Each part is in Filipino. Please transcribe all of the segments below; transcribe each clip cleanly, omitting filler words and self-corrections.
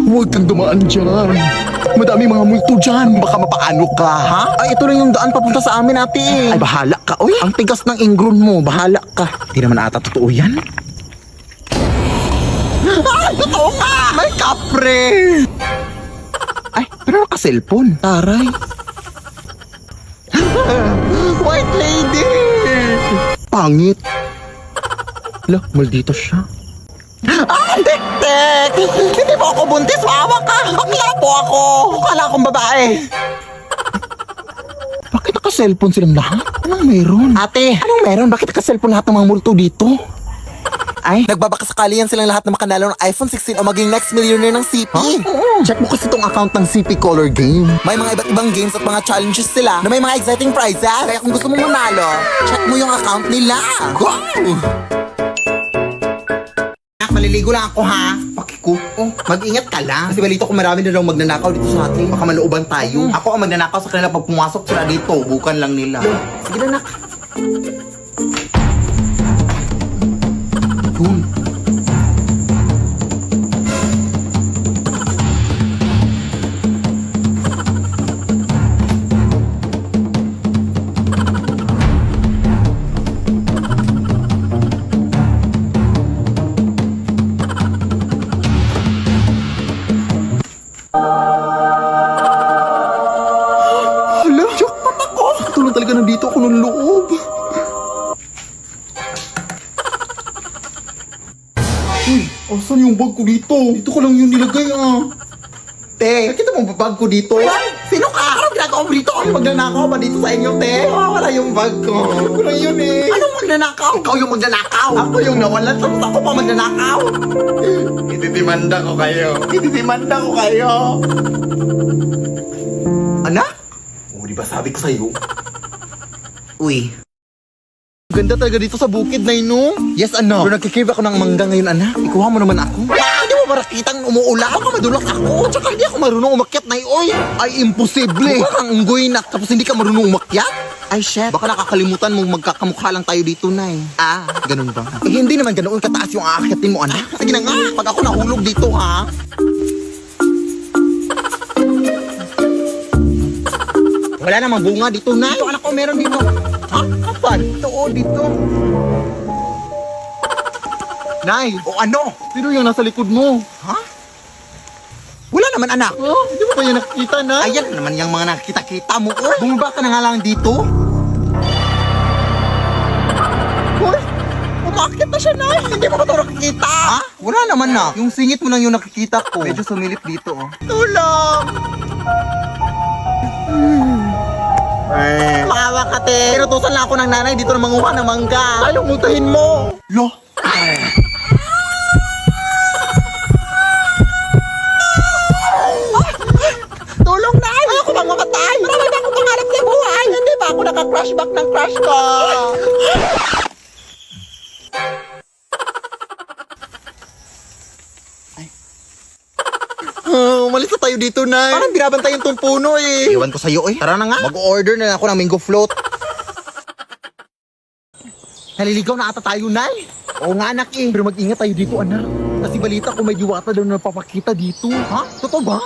Huwag kang dumaan dyan. Madami mga multo dyan. Baka mapaano ka, ha? Ay, ito lang yung daan papunta sa amin, ate. Ay, bahala ka, oy. Ang tigas ng ingron mo, bahala ka. Di naman ata totoo yan. Ay, totoo ka! May kapre! Ay, pero naka-cellphone. Taray. White lady! Pangit. Lo, maldito siya. Ay, tek-tek! Hindi mo ako buntis, maawa ka! Bakla po ako! Akala akong babae! Bakit naka-cellphone silang lahat? Anong meron? Ate, Anong meron? Bakit naka-cellphone lahat ng mga multo dito? Ay, nagbabakasakali yan silang lahat na makanalo ng iPhone 16 o maging next millionaire ng CP. check mo kasi itong account ng CP Color Game. May mga iba't ibang games at mga challenges sila na may mga exciting prizes. Kaya kung gusto mong manalo, check mo yung account nila. Go! Maliligo lang ako, ha? Pakiko. Mag-ingat ka lang. Kasi balito ko marami na daw magnanakaw dito sa atin. Baka malooban tayo. Ako ang magnanakaw sa kanila pag pumasok sila dito. Bukan lang nila. Sige na, nak. Yun. Hala, jackpot ako! Ito lang talaga nandito ako ng loob. Uy, asan yung bag ko dito? Dito ko lang yung nilagay, Te, nakita mo ba bag ko dito? Sino ka? Anong ginagawa mo dito? Ay, magnanakaw ba dito sa inyo, te? Wala yung bag ko. Wala yun eh. Anong magnanakaw? Ikaw yung magnanakaw. Ako yung nawalan, tapos ako pa magnanakaw. Itidimanda ko kayo. Ididimanda ko kayo. Anak? Oh, di ba sabi ko sa'yo? Uy. Ganda talaga dito sa bukid na ino. Yes, ano? Pero nagkikrib ako ng mangga ngayon, anak. Ikuha mo naman ako. Hindi mo marakitang umuulan? Baka madulak ako. Tsaka hindi ako marunong umakyat na oy. Ay, imposible. Baka kang unggoy na tapos hindi ka marunong umakyat? Ay, chef. Baka nakakalimutan mo magkakamukha lang tayo dito, Nay. Ah, ganun ba? Eh, hindi naman ganoon kataas yung aakyatin mo, anak. Sige na nga, pag ako nahulog dito ha. Wala namang bunga dito, Nay. Ito anak ko, meron dito. Ha? Kapan? Ito oh, dito. Nay, O ano? sino yung nasa likod mo? Ha? Wala naman, anak. Oh, hindi mo ba yan nakikita, Nay? Ayan naman yung mga nakita-kita mo, oh. Bumaba ka na nga lang dito. Hoy, umakit na siya, Nay. Hindi mo ba ito nakikita? Ha? Wala naman na. Yung singit mo lang yung nakikita ko. Medyo sumilip dito, oh. tulong. Maawa ka, te. Pinutusan lang ako ng nanay dito na manguha ng mangga. Ayaw mutahin mo. Lo. Tulong, Nay. Ayoko bang mamatay. Marami na akong pangarap sa buhay. Hindi ba ako naka-crush back ng crush ko? Umalis na tayo dito, Nay. Parang binabantay yung tumpuno eh. Iwan ko sa'yo, eh. Tara na nga. Mag-order na ako ng mango float. Naliligaw na ata tayo, Nay. Oo nga, anak, eh. Pero mag-ingat tayo dito, anak. Kasi balita ko may diwata daw na napapakita dito. Ha? Totoo ba?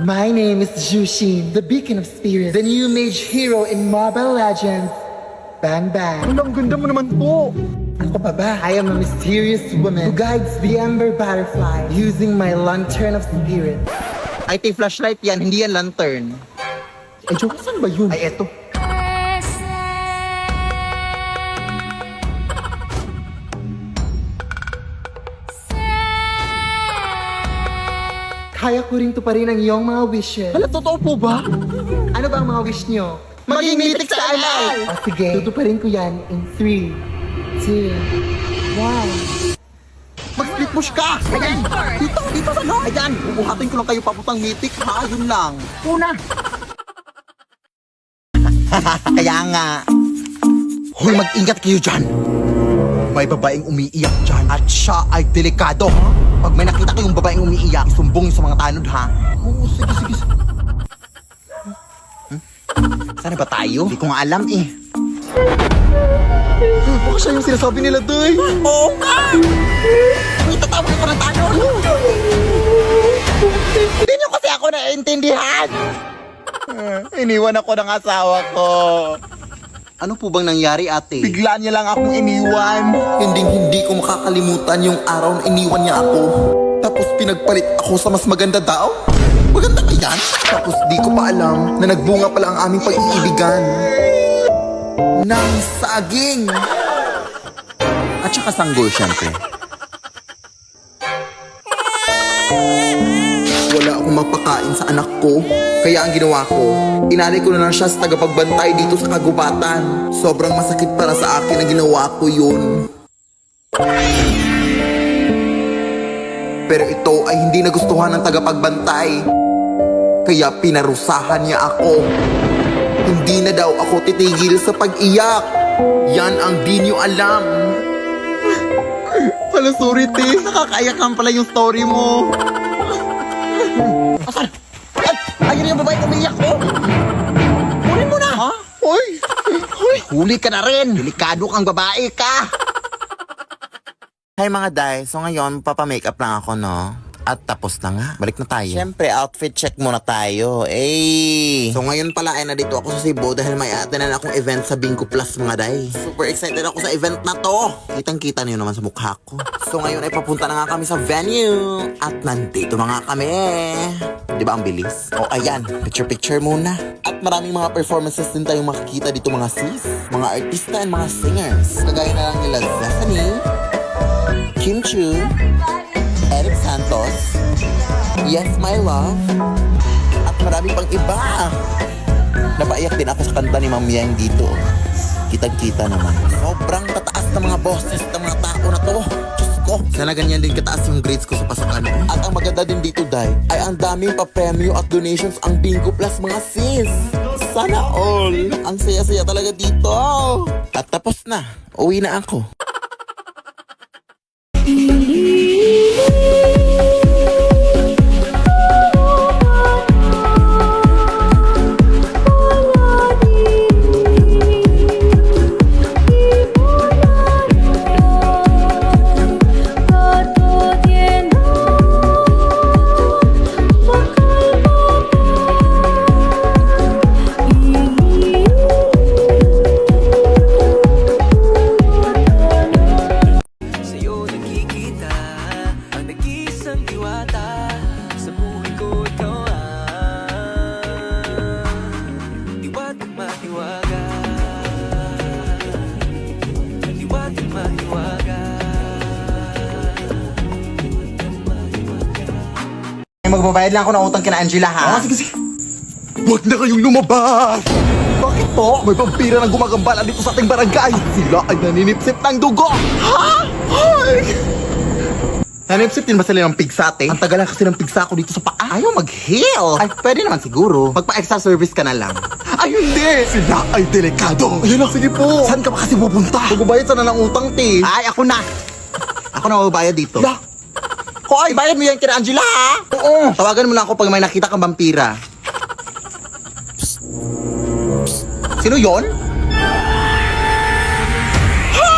My name is Jushin, the beacon of spirits, the new mage hero in Mobile Legends. Bang bang. Ang ganda mo naman po. Ako pa ba? I am a mysterious woman who guides the ember butterfly using my lantern of spirit. Ay, tay, flashlight yan. Hindi yan lantern. Eh, Joke, saan ba yun? Ay, eto. Kaya ko rin tuparin ang iyong mga wishes. Hala, totoo po ba? Ano ba ang mga wish niyo? Maging mitik sa alay! O sige, tutuparin ko yan in 3, 2, 1. Mag-split push ka! Ayan! Dito sa no! Ayan, bubuhatin ko lang kayo papuntang mitik, ha? Yun lang. Una! Kaya nga. Hoy, mag-ingat kayo dyan. May babaeng umiiyak dyan at siya ay delikado. Pag may nakita kayong babaeng umiiyak, isumbong sa mga tanod, ha? Oo, sige. Sana ba tayo? Hindi ko nga alam eh. Baka siya yung sinasabi nila, Day. Oo nga! May tatawag ko na tayo. Hindi niyo kasi ako naiintindihan. Iniwan ako ng asawa ko. Ano po bang nangyari, ate? Bigla niya lang akong iniwan. Hindi ko makakalimutan yung araw na iniwan niya ako. Tapos pinagpalit ako sa mas maganda daw. Maganda ba yan? Tapos di ko pa alam na nagbunga pala ang aming pag-iibigan. Ng saging. At saka sanggol, syempre. Wala akong mapakain sa anak ko. Kaya ang ginawa ko, inalay ko na lang siya sa tagapagbantay dito sa kagubatan. Sobrang masakit para sa akin na ginawa ko yun. Pero ito ay hindi nagustuhan ng tagapagbantay. Kaya pinarusahan niya ako. Hindi na daw ako titigil sa pag-iyak. Yan ang di niyo alam. Pala, sorry, te. Nakakaiyak lang pala yung story mo. Asan? Ay! Ayun yung babae umiyak ko! Kunin mo na! Ha? Hoy! Hoy! Huli ka na rin! Delikado kang babae ka! Hi mga day, so ngayon papamakeup lang ako no? At tapos na nga, balik na tayo. Siyempre, outfit check muna tayo. So ngayon pala ay nandito ako sa Cebu dahil may atinan akong event sa Bingo Plus mga day. Super excited ako sa event na to. Kitang-kita niyo naman sa mukha ko. So ngayon ay papunta na nga kami sa venue. At nandito na nga kami. Di ba ang bilis? O ayan, picture-picture muna. At maraming mga performances din tayong makikita dito mga sis, mga artista and mga singers. Kagaya na lang nila Stephanie, Kim Chu, Eric Santos, Yes My Love, at marami pang iba. Napaiyak din ako sa kanta ni Ma'am Yang dito. Kitang-kita naman. Sobrang tataas na mga boses ng mga tao na to. Diyos ko. Sana ganyan din kataas yung grades ko sa pasukan. At ang maganda din dito, Day, ay ang daming pa-premyo at donations ang Bingo Plus mga sis. Sana all. Ang saya-saya talaga dito. At tapos na. Uwi na ako. Sa'yo nakikita ang nag-iisang diwata. Sa buhay ko ikaw diwatang mahiwaga. Diwatang mahiwaga. Magbabayad lang ako ng utang kina Angela, ha? Sige, sige. Huwag na kayong lumabas! Bakit po? May vampira na gumagambala dito sa ating barangay. Sila ay naninipsip ng dugo. Ha? Ay! Naninipsip din ba sila ng pigsate? Ang tagal lang kasi ng pigsa ko dito sa paa. Ayaw mag-heal. Ay, pwede naman siguro. Magpa-extra service ka na lang. Ay, hindi! Sila ay delikado. Ayun lang, sige po. Saan ka ba kasi pupunta? Magbabayad sana ng utang, te. Ay, ako na. Ako na magbabayad dito. La? Hoy, bayad mo yan kina Angela, ha? Oo. Tawagan mo na ako pag may nakita kang vampira. Sino yon?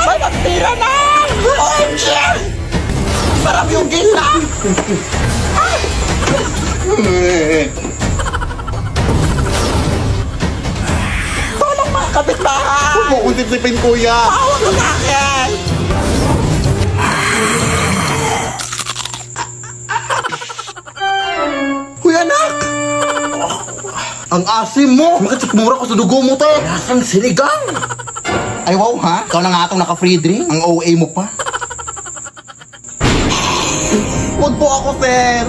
May vampira na! OMG! Sarap yung gisa! Tolong mga kapitbahay! Huwag mo kong sipsipin, kuya! Tawag mo sa akin! Huy, anak! Ang asim mo! Bakit sikmura ko sa dugo mo, te? Lasang sinigang! Ay, wow, ha? Ikaw na nga itong naka-free drink? Ang OA mo pa? Huwag po ako, sir!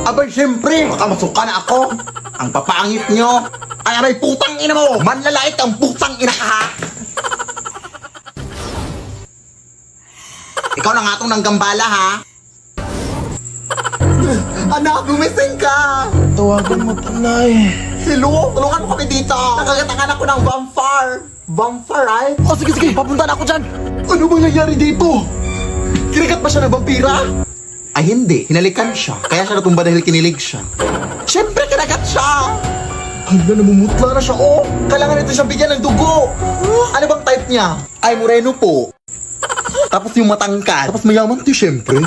Abay, siyempre! Baka masuka na ako! Ang papangit nyo! Ay, aray, putang ina mo! Manlalait ang putang ina ka, ha? Ikaw na nga itong nanggambala, ha? Anak, gumising ka! Tawagan mo, Tanay. Hello? Tulungan mo kami dito! Nakagatangan ako ng vampire! Vampire, right? Oh, sige, sige! Papunta na ako dyan! Ano bang nangyari dito? Kinagat ba siya ng vampira? Ay, hindi. Hinalikan siya. Kaya siya natumba dahil kinilig siya. Siyempre, kinagat siya! Hala, namumutla na siya, oh. Kailangan nito siyang bigyan ng dugo. Ano bang type niya? Ay, moreno po. Tapos yung matangkad. Tapos mayaman to, syempre.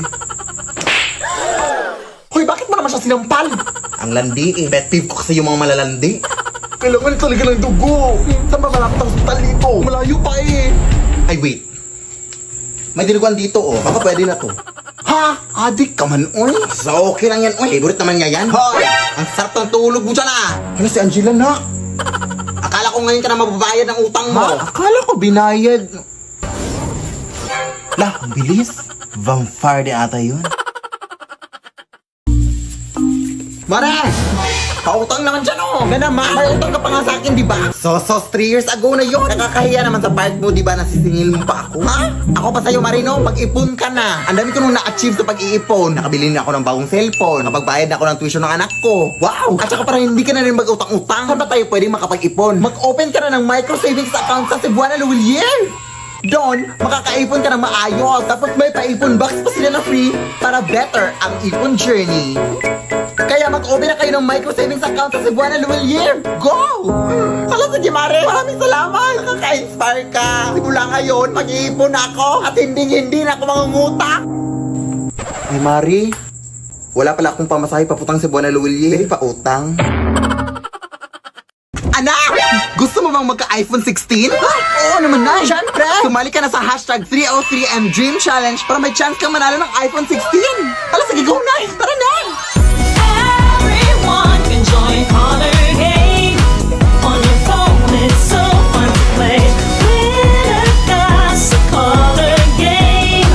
Hoy, bakit mo naman siya sinampal? Ang landi eh. Pet peeve ko kasi yung mga malalandi. Kailangan talaga ng dugo. Saan ba malapit ang hospital dito? Malayo pa eh. Ay, wait. May dilugan dito, oh. Baka pwede na to. Ha? Adik ka man, oy. So, okay lang yan, oy. Favorite naman niya yan. Hoy! Ang sarap ng tulog mo dyan, ah. Ano si Angela, na? Akala ko ngayon ka na mababayad ng utang mo. Ha? Akala ko binayad. Lah, ang bilis. Vampire di ata yun. Mare! Pautang naman dyan, oh! Na naman! May utang ka pa nga sa akin, di ba? So, 3 years ago na yun! Nakakahiya naman sa part mo, di ba? Nasisingil mo pa ako. Ha? Ako pa sa'yo, Marino, mag-ipon ka na! Ang dami ko nung na-achieve sa pag-iipon. Nakabili na ako ng bagong cellphone. Nakapagbayad na ako ng tuition ng anak ko. Wow! At saka parang hindi ka na rin mag-utang-utang. Saan ba tayo pwedeng makapag-ipon? Mag-open ka na ng micro savings account sa Cebuana Luwilier! Doon, makakaipon ka ng maayos. Tapos may paipon box pa sila na free para better ang ipon journey. Kaya mag-open na kayo ng micro savings account sa Cebuana Luwilier. Go! Alam sige, Mare, maraming salamat. Nakaka-inspire ka. Simula ngayon, mag-iipon ako at hindi na ako mangungutang. Ay, Mari, wala pala akong pamasahe papuntang Cebuana Luwilier. Pa utang. Anak! Gusto mo bang magka-iPhone 16? Oo naman na! Siyempre! Sumali ka na sa hashtag 303M Dream Challenge para may chance kang manalo ng iPhone 16! Hala, sige, go na! Tara na! Everyone can join Color Game. On your phone, it's so fun to play. Winner got a Color Game.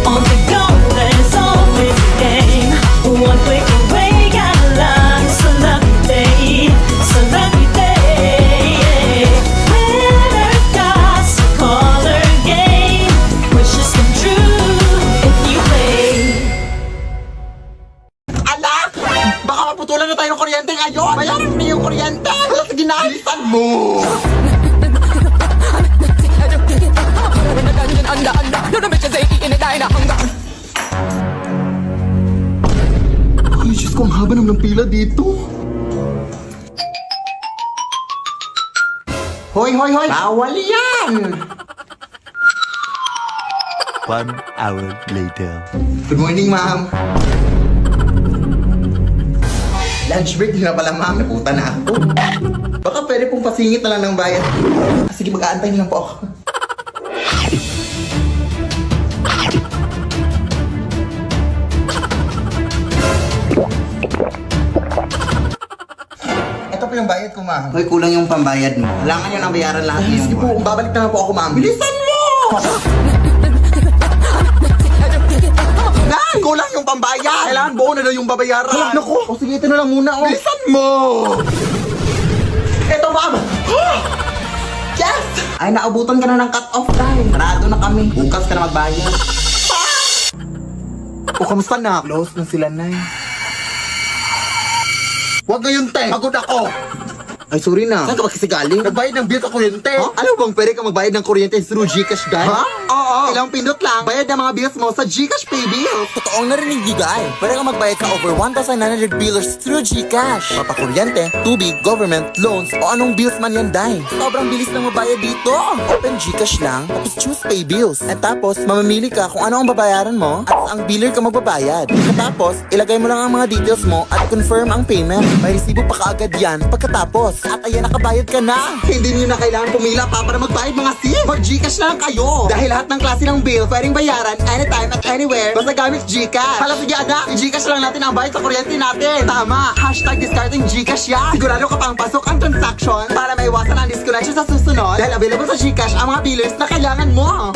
On the go, there's always a game. One click away, got a lot. It's a lucky day. It's a lucky day. Winner got a Color Game. Wishes come true if you play. Anak! Baka maputulan na tayo ng kuryente ngayon! Bayaran mo na yung kuryente! Hala, sige na! Bilisan mo! Ay, Diyos ko, ang haba naman ng pila dito. Hoy, hoy, hoy! Bawal yan! 1 hour later. Good morning, ma'am. Lunch break na pala, ma'am. Naputa na ako. Baka pwede pong pasingit na lang ng bayad. Sige, mag-aantay na lang po ako. Ito po yung bayad ko, ma'am. Hoy, kulang yung pambayad mo. Kailangan nyo nang bayaran lahat ngayong buwan. Sige po, babalik na lang po ako, ma'am. Bilisan mo! Nay! Kulang yung pambayad! Kailangan buo na daw yung babayaran! Halak na ko! O sige, ito na lang muna, oh! Bilisan mo! Ito, ma'am! Yes! Ay, naabutan ka na ng cut-off time. Parado na kami. Bukas ka na magbayad. O, kamusta na? Close na sila, Nay. Huwag ngayon, te! Pagod ako! Ay, sorry na. Saan ka ba kasi galing? Nagbayad ng bill sa kuryente. Huh? Alam mo bang pwede ka magbayad ng kuryente through Gcash, guys? Ha? Oo. Ilang pindot lang. Bayad ng mga bills mo sa Gcash Pay Bills. Totoong narinig ni Guy. Pwede kang magbayad sa over 1,900 billers through GCash. Mapakuryente, tubig, government, loans, o anong bills man yan, Day. Sobrang bilis na mabayad dito. Open GCash lang, tapos choose Pay Bills. At tapos, mamamili ka kung ano ang babayaran mo at ang biller ka magbabayad. Tapos, ilagay mo lang ang mga details mo at confirm ang payment. May resibo pa kaagad yan pagkatapos. At ayan, nakabayad ka na. Hindi niyo na kailangan pumila pa para magbayad, mga sis. Mag-Gcash na lang kayo. Dahil lahat ng klase ng bill pwedeng bayaran anytime at anywhere basta gamit Gcash. Hala, sige, anak. I-Gcash lang natin ang bayad sa kuryente natin. Tama. Hashtag discarding Gcash yan. Sigurado ka pang pasok ang transaction para maiwasan ang disconnection sa susunod. Dahil available sa Gcash ang mga billers na kailangan mo.